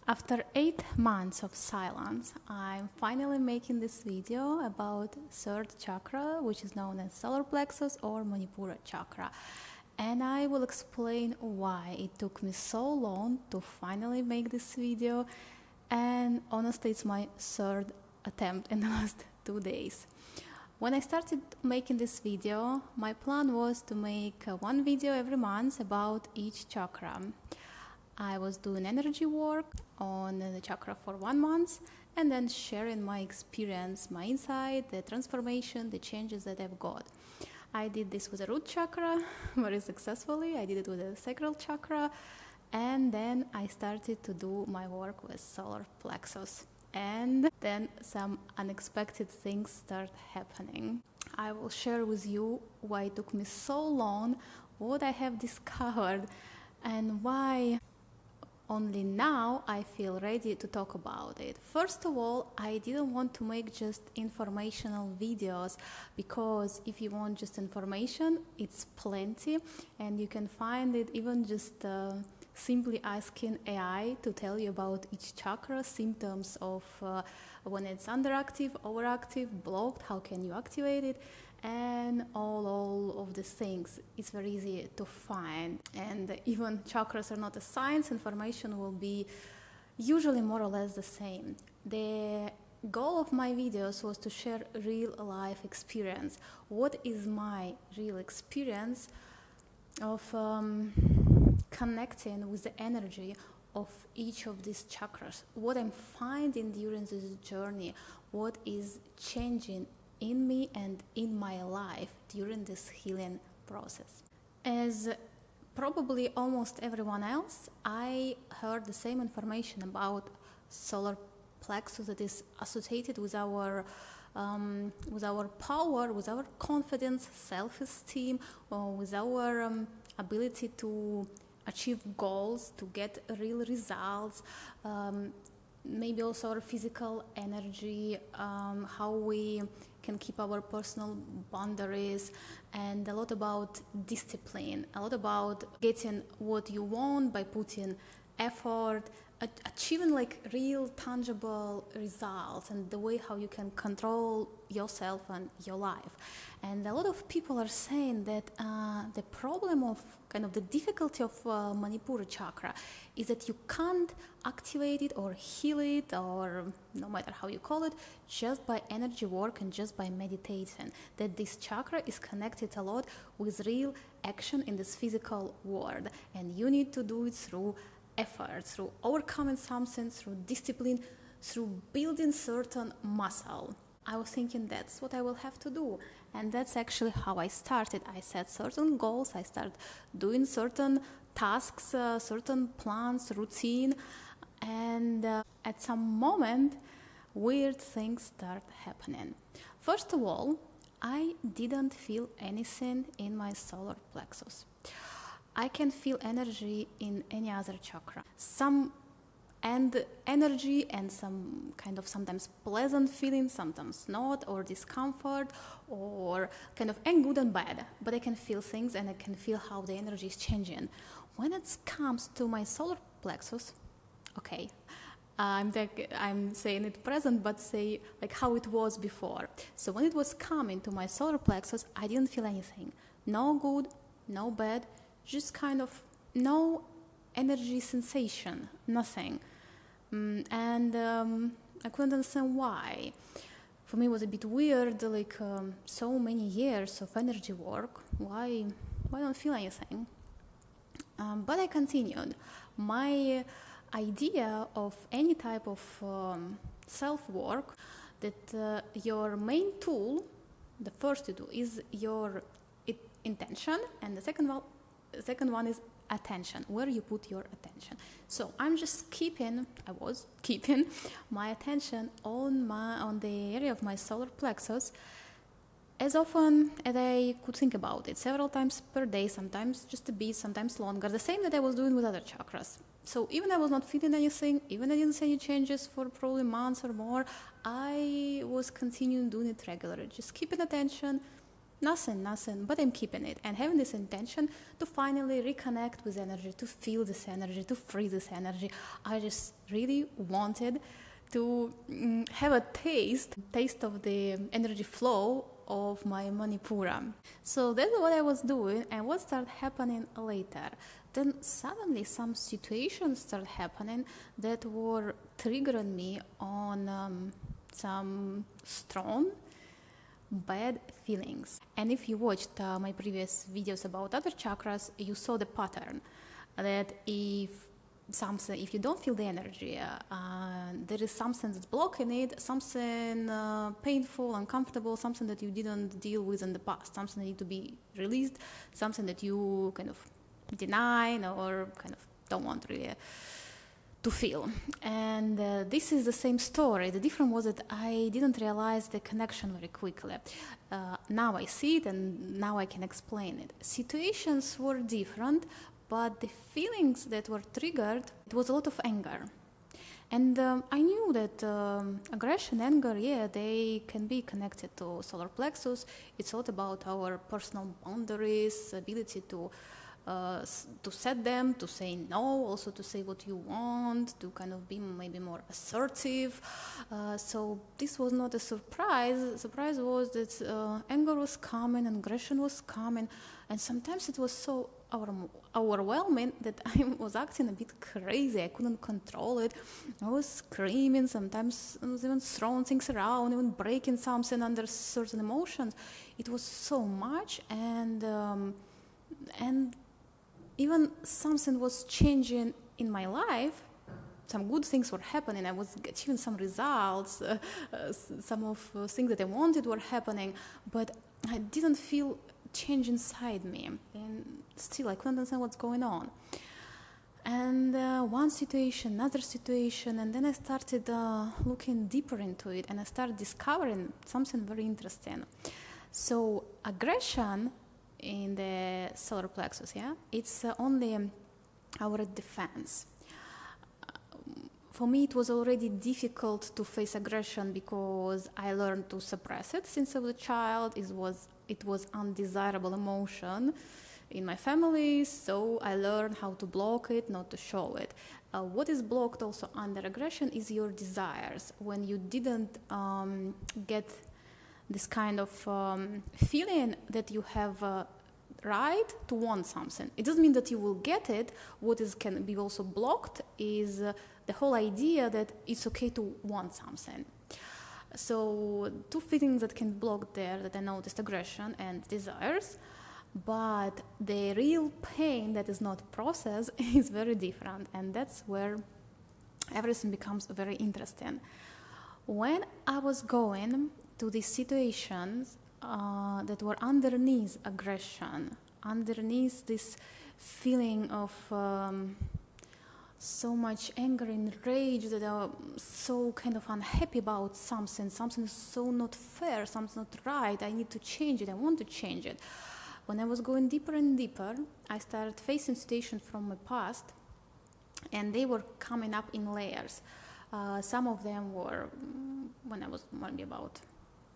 After 8 months of silence, I'm finally making this video about third chakra, which is known as Solar Plexus or Manipura chakra. And I will explain why it took me so long to finally make this video. And honestly, it's my third attempt in the last 2 days. When I started making this video, my plan was to make one video every month about each chakra. I was doing energy work on the chakra for 1 month and then sharing my experience, my insight, the transformation, the changes that I've got. I did this with the root chakra very successfully. I did it with the sacral chakra, and then I started to do my work with solar plexus. And then some unexpected things start happening. I will share with you why it took me so long, what I have discovered, and why only now I feel ready to talk about it. First of all, I didn't want to make just informational videos, because if you want just information, it's plenty, and you can find it even just simply asking AI to tell you about each chakra, symptoms of when it's underactive, overactive, blocked, how can you activate it, and all of these things. It's very easy to find, and even chakras are not a science, information will be usually more or less the same. The goal of my videos was to share real life experience. What is my real experience of connecting with the energy of each of these chakras, what I'm finding during this journey, what is changing in me and in my life during this healing process. As probably almost everyone else, I heard the same information about solar plexus that is associated with our power, with our confidence, self-esteem, or with our ability to achieve goals, to get real results, maybe also our physical energy, how we can keep our personal boundaries, and a lot about discipline, a lot about getting what you want by putting effort, achieving like real tangible results, and the way how you can control yourself and your life. And a lot of people are saying that the problem of kind of the difficulty of Manipura chakra is that you can't activate it or heal it, or no matter how you call it, just by energy work and just by meditation. That this chakra is connected a lot with real action in this physical world, and you need to do it through effort, through overcoming something, through discipline, through building certain muscle. I was thinking that's what I will have to do, and that's actually how I started. I set certain goals, I started doing certain tasks, certain plans, routine, and at some moment weird things start happening. First of all, I didn't feel anything in my solar plexus. I can feel energy in any other chakra. Energy and some kind of sometimes pleasant feeling, sometimes not, or discomfort, or kind of and good and bad. But I can feel things, and I can feel how the energy is changing. When it comes to my solar plexus, okay, I'm saying it present, but say like how it was before. So when it was coming to my solar plexus, I didn't feel anything. No good, no bad, just kind of no energy sensation, nothing. And I couldn't understand why. For me it was a bit weird, like so many years of energy work, why don't feel anything? But I continued. My idea of any type of self-work, that your main tool, the first tool, is your intention, and the second one is attention, where you put your attention. So I was keeping my attention on the area of my solar plexus as often as I could think about it, several times per day, sometimes just a bit, sometimes longer, the same that I was doing with other chakras. So even I was not feeling anything, even I didn't see any changes for probably months or more, I was continuing doing it regularly, just keeping attention, Nothing, but I'm keeping it and having this intention to finally reconnect with energy, to feel this energy, to free this energy. I just really wanted to have a taste of the energy flow of my Manipura. So that's what I was doing, and what started happening later. Then suddenly some situations started happening that were triggering me on some strong bad feelings. And if you watched my previous videos about other chakras, you saw the pattern that if you don't feel the energy, there is something that's blocking it, something painful, uncomfortable, something that you didn't deal with in the past, something that needs to be released, something that you kind of deny or kind of don't want really to feel. And this is the same story. The difference was that I didn't realize the connection very quickly. Now I see it and now I can explain it. Situations were different, but the feelings that were triggered, it was a lot of anger. And I knew that aggression, anger, they can be connected to solar plexus. It's a lot about our personal boundaries, ability to set them, to say no, also to say what you want, to kind of be maybe more assertive. So this was not a surprise. The surprise was that anger was coming, aggression was coming, and sometimes it was so overwhelming that I was acting a bit crazy. I couldn't control it. I was screaming, sometimes I was even throwing things around, even breaking something under certain emotions. It was so much, and even something was changing in my life. Some good things were happening. I was achieving some results. Some of things that I wanted were happening, but I didn't feel change inside me. And still, I couldn't understand what's going on. And one situation, another situation, and then I started looking deeper into it, and I started discovering something very interesting. So aggression in the solar plexus, it's only our defense. For me, it was already difficult to face aggression because I learned to suppress it since I was a child. It was undesirable emotion in my family, so I learned how to block it, not to show it. What is blocked also under aggression is your desires. When you didn't get this kind of feeling that you have right to want something. It doesn't mean that you will get it. What can be also blocked is the whole idea that it's okay to want something. So two feelings that can block there that I noticed: aggression and desires. But the real pain that is not processed is very different, and that's where everything becomes very interesting. When I was going to these situations that were underneath aggression, underneath this feeling of so much anger and rage, that I'm so kind of unhappy about something is so not fair, something's not right, I need to change it, I want to change it. When I was going deeper and deeper, I started facing situations from my past, and they were coming up in layers. Some of them were when I was maybe about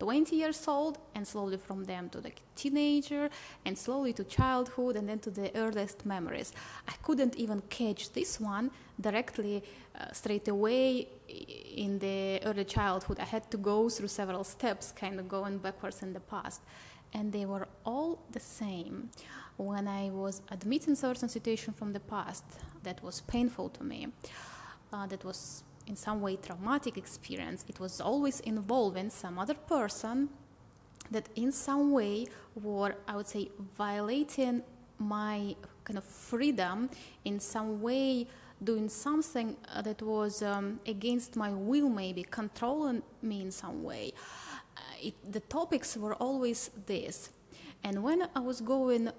20 years old, and slowly from them to the teenager, and slowly to childhood, and then to the earliest memories. I couldn't even catch this one directly straight away in the early childhood. I had to go through several steps, kind of going backwards in the past. And they were all the same. When I was admitting certain situation from the past that was painful to me, that was in some way traumatic experience, it was always involving some other person that in some way were, I would say, violating my kind of freedom, in some way doing something that was against my will, maybe controlling me in some way. The topics were always this. And when I was going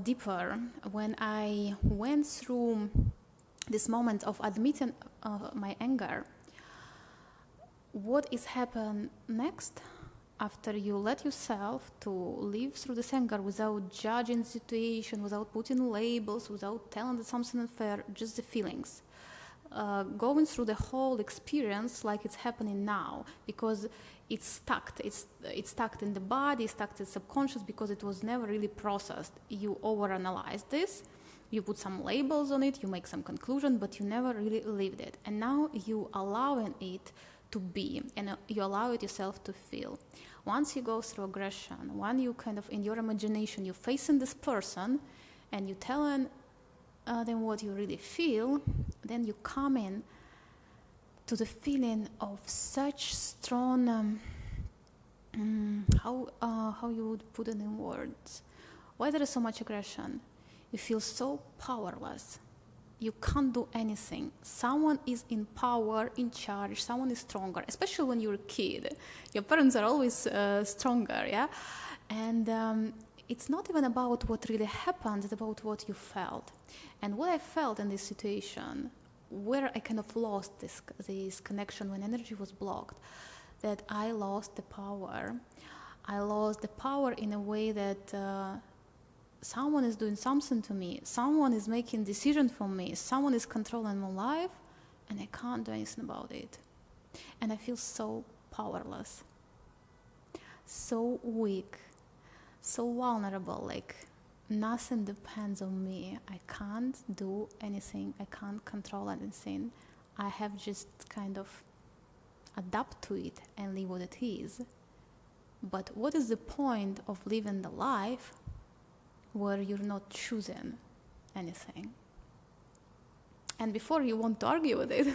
deeper, when I went through this moment of admitting my anger, what is happened next after you let yourself to live through this anger without judging the situation, without putting labels, without telling that something unfair, just the feelings. going through the whole experience like it's happening now, because it's stuck. It's stuck in the body, stuck in the subconscious, because it was never really processed. You overanalyze this, you put some labels on it, you make some conclusion, but you never really lived it. And now you allowing it to be, and you allow it yourself to feel. Once you go through aggression, when you kind of in your imagination, you're facing this person and you telling them what you really feel, then you come in to the feeling of such strong, how you would put it in words? Why there is so much aggression? You feel so powerless. You can't do anything. Someone is in power, in charge, someone is stronger, especially when you're a kid. Your parents are always stronger, yeah? And it's not even about what really happened, it's about what you felt. And what I felt in this situation, where I kind of lost this connection when energy was blocked, that I lost the power. I lost the power in a way that someone is doing something to me, someone is making decision for me, someone is controlling my life, and I can't do anything about it. And I feel so powerless, so weak, so vulnerable, like nothing depends on me. I can't do anything, I can't control anything. I have just kind of adapt to it and live what it is. But what is the point of living the life where you're not choosing anything? And before you want to argue with it,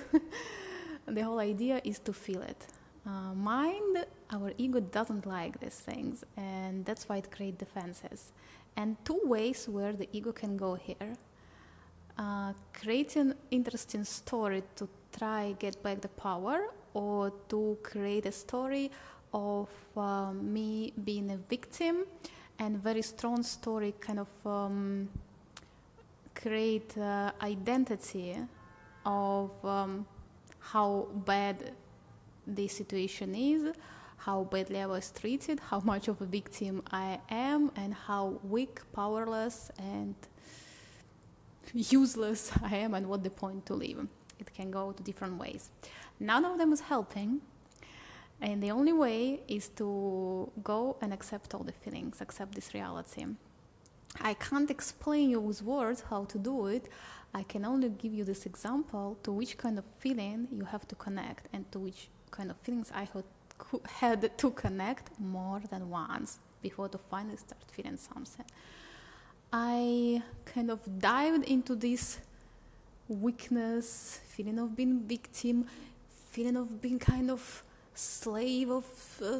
the whole idea is to feel it. Mind, our ego doesn't like these things, and that's why it creates defenses. And two ways where the ego can go here. Creating interesting story to try get back the power, or to create a story of me being a victim, and very strong story kind of create identity of how bad the situation is, how badly I was treated, how much of a victim I am, and how weak, powerless, and useless I am, and what the point to live. It can go to different ways. None of them is helping. And the only way is to go and accept all the feelings, accept this reality. I can't explain you with words how to do it. I can only give you this example to which kind of feeling you have to connect, and to which kind of feelings I had to connect more than once before to finally start feeling something. I kind of dived into this weakness, feeling of being victim, feeling of being kind of slave of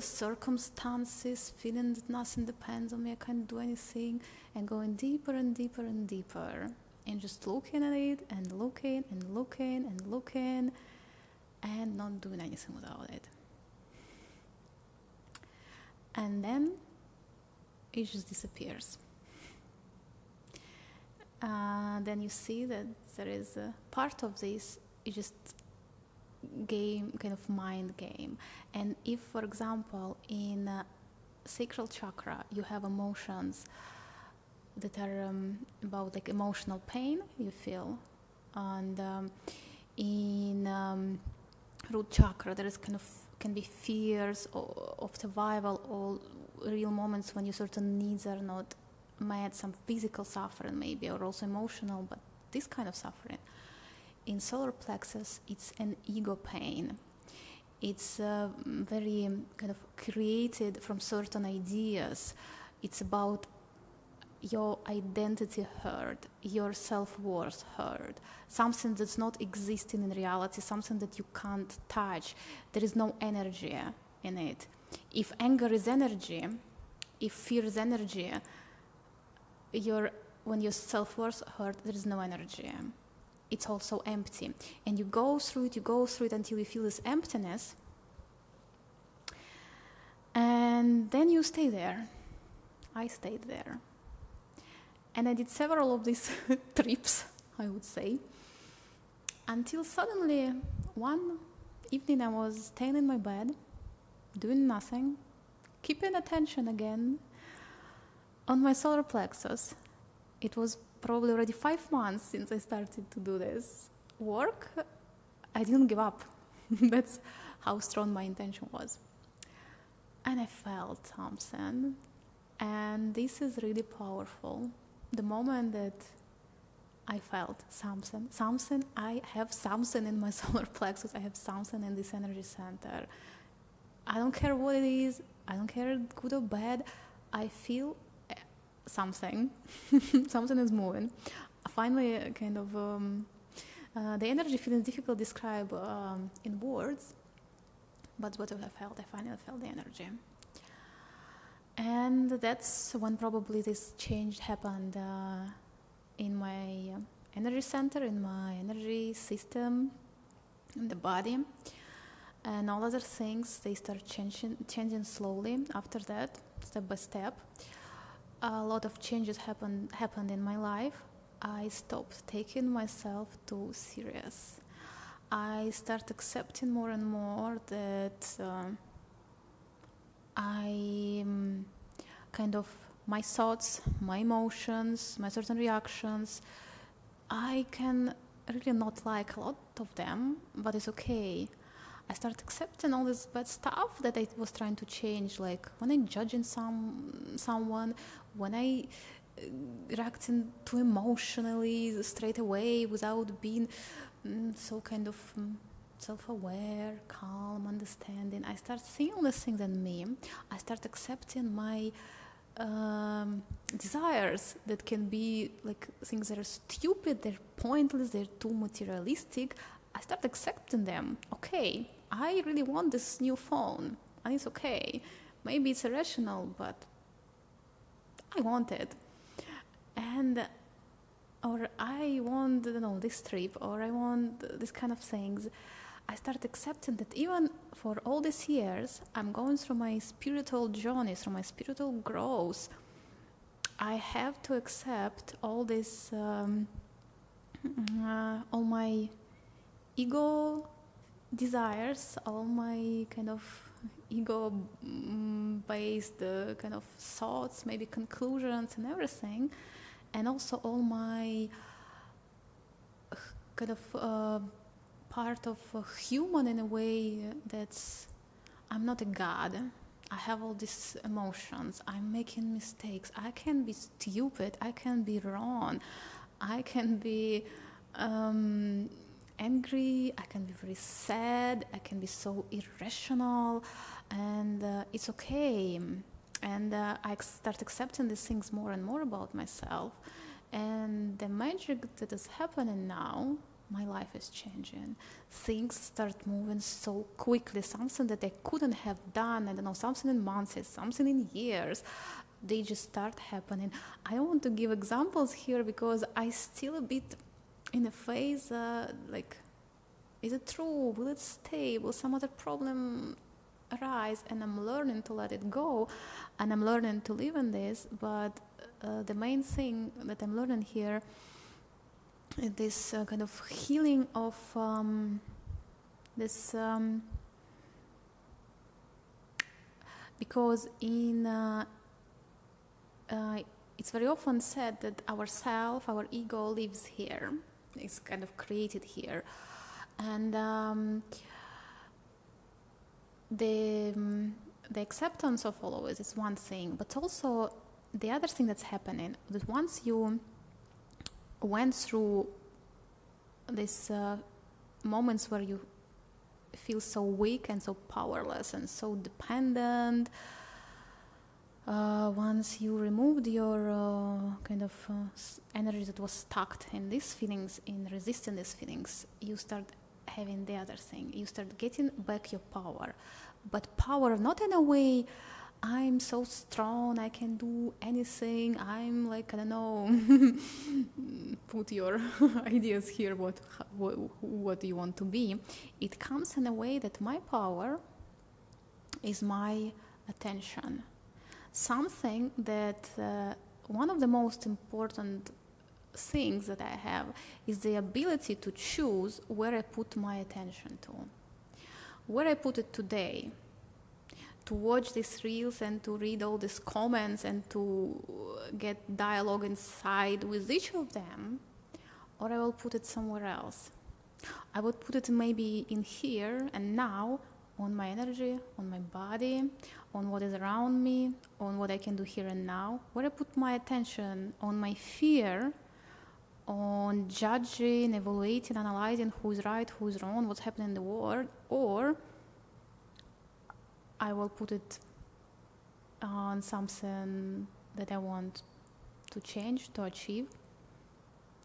circumstances, feeling that nothing depends on me, I can't do anything, and going deeper and deeper and deeper, and just looking at it and looking and looking and looking, and not doing anything without it. And then it just disappears. Then you see that there is a part of this is just game, kind of mind game. And if, for example, in sacral chakra you have emotions that are about like emotional pain you feel, and in root chakra there is kind of can be fears of survival, or real moments when your certain needs are not met, some physical suffering maybe, or also emotional, but this kind of suffering. In solar plexus, it's an ego pain. It's very kind of created from certain ideas. It's about your identity hurt, your self-worth hurt, something that's not existing in reality, something that you can't touch. There is no energy in it. If anger is energy, if fear is energy, when your self-worth hurt, there is no energy. It's also empty. And you go through it until you feel this emptiness. And then you stay there. I stayed there. And I did several of these trips, I would say, until suddenly one evening I was staying in my bed, doing nothing, keeping attention again on my solar plexus. It was probably already 5 months since I started to do this work, I didn't give up. That's how strong my intention was. And I felt something. And this is really powerful. The moment that I felt something, I have something in my solar plexus, I have something in this energy center. I don't care what it is, I don't care good or bad, I feel something. Something is moving. Finally, kind of, the energy feeling difficult to describe in words, but what I felt, I finally felt the energy. And that's when probably this change happened in my energy center, in my energy system, in the body. And all other things, they start changing slowly after that, step by step. A lot of changes happened in my life. I stopped taking myself too serious. I start accepting more and more that my thoughts, my emotions, my certain reactions, I can really not like a lot of them, but it's okay. I start accepting all this bad stuff that I was trying to change, like when I'm judging someone, when I reacting too emotionally straight away without being so kind of self-aware, calm, understanding. I start seeing all these things in me. I start accepting my desires that can be like things that are stupid, they're pointless, they're too materialistic. I start accepting them. Okay, I really want this new phone, and it's okay. Maybe it's irrational, but I want it. And or I want, this trip, or I want this kind of things. I start accepting that even for all these years, I'm going through my spiritual journey, through my spiritual growth. I have to accept all this, all my ego desires, all my kind of ego-based kind of thoughts, maybe conclusions and everything, and also all my kind of part of human in a way that's, I'm not a god. I have all these emotions. I'm making mistakes. I can be stupid. I can be wrong. I can be angry. I can be very sad. I can be so irrational, and it's okay. And I start accepting these things more and more about myself. And the magic that is happening now, my life is changing. Things start moving so quickly, something that I couldn't have done, I don't know, something in months, something in years. They just start happening. I don't want to give examples here because I still a bit in a phase like, is it true? Will it stay? Will some other problem arise? And I'm learning to let it go, and I'm learning to live in this. But the main thing that I'm learning here is this kind of healing of this, because it's very often said that our self, our ego lives here. It's kind of created here. And the acceptance of all of it is one thing, but also the other thing that's happening, that once you went through these moments where you feel so weak and so powerless and so dependent, once you removed your kind of energy that was stuck in these feelings, in resisting these feelings, you start having the other thing. You start getting back your power. But power not in a way, I'm so strong, I can do anything, I'm like, I don't know, put your ideas here, what you want to be. It comes in a way that my power is my attention. Something that one of the most important things that I have is the ability to choose where I put my attention to. Where I put it today, to watch these reels and to read all these comments and to get dialogue inside with each of them, or I will put it somewhere else. I would put it maybe in here and now, on my energy, on my body, on what is around me, on what I can do here and now. Where I put my attention on my fear, on judging, evaluating, analyzing who's right, who's wrong, what's happening in the world, or I will put it on something that I want to change, to achieve,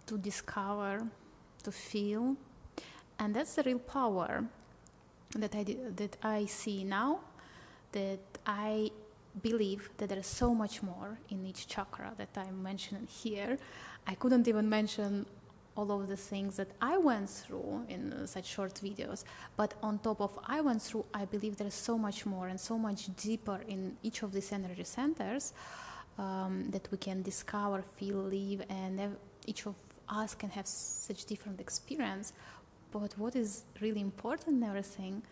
to discover, to feel. And that's the real power that I see now, that I believe that there is so much more in each chakra that I'm mentioning here. I couldn't even mention all of the things that I went through in such short videos, but on top of I went through, I believe there is so much more and so much deeper in each of these energy centers that we can discover, feel, live, and each of us can have such different experience. But what is really important in everything,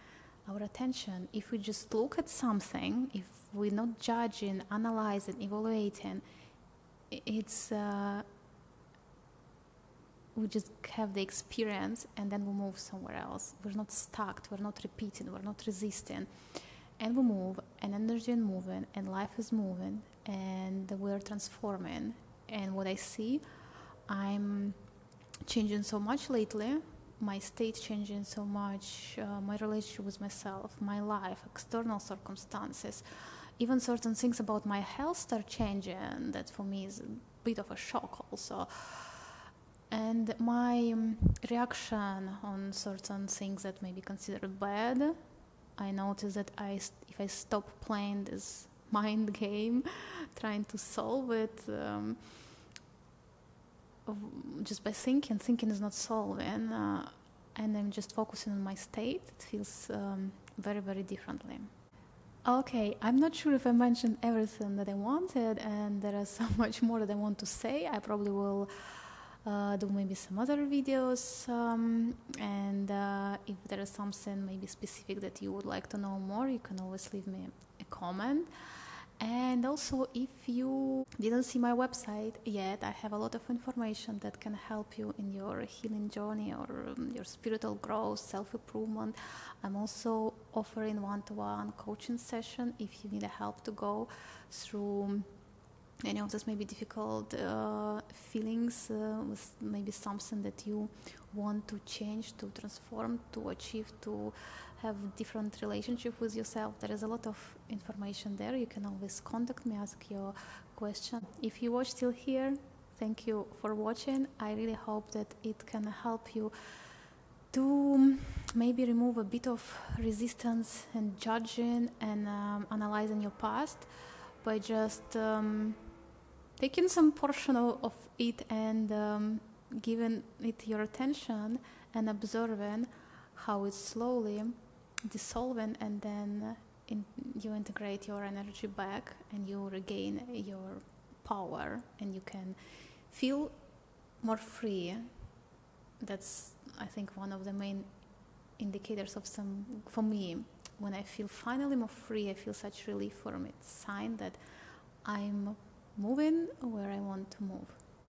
our attention. If we just look at something, if we're not judging, analyzing, evaluating, it's we just have the experience and then we move somewhere else. We're not stuck, we're not repeating, we're not resisting. And we move, and energy is moving, and life is moving, and we're transforming. And what I see, I'm changing so much lately, my state changing so much, my relationship with myself, my life, external circumstances, even certain things about my health start changing. That for me is a bit of a shock also. And my reaction on certain things that may be considered bad, I notice that if I stop playing this mind game, trying to solve it just by thinking is not solving, and I'm just focusing on my state, it feels very, very differently. Okay, I'm not sure if I mentioned everything that I wanted, and there is so much more that I want to say. I probably will do maybe some other videos, and if there is something maybe specific that you would like to know more, you can always leave me a comment. And also, if you didn't see my website yet, I have a lot of information that can help you in your healing journey or your spiritual growth, self-improvement. I'm also offering one-to-one coaching session if you need help to go through any of those maybe difficult feelings with maybe something that you want to change, to transform, to achieve, to have different relationship with yourself. There is a lot of information there. You can always contact me, ask your question. If you watch till here, thank you for watching. I really hope that it can help you to maybe remove a bit of resistance and judging and analyzing your past by just taking some portion of it and giving it your attention and observing how it's slowly dissolving, and then you integrate your energy back and you regain your power and you can feel more free. That's, I think, one of the main indicators of for me. When I feel finally more free, I feel such relief for me. It's a sign that I'm moving where I want to move.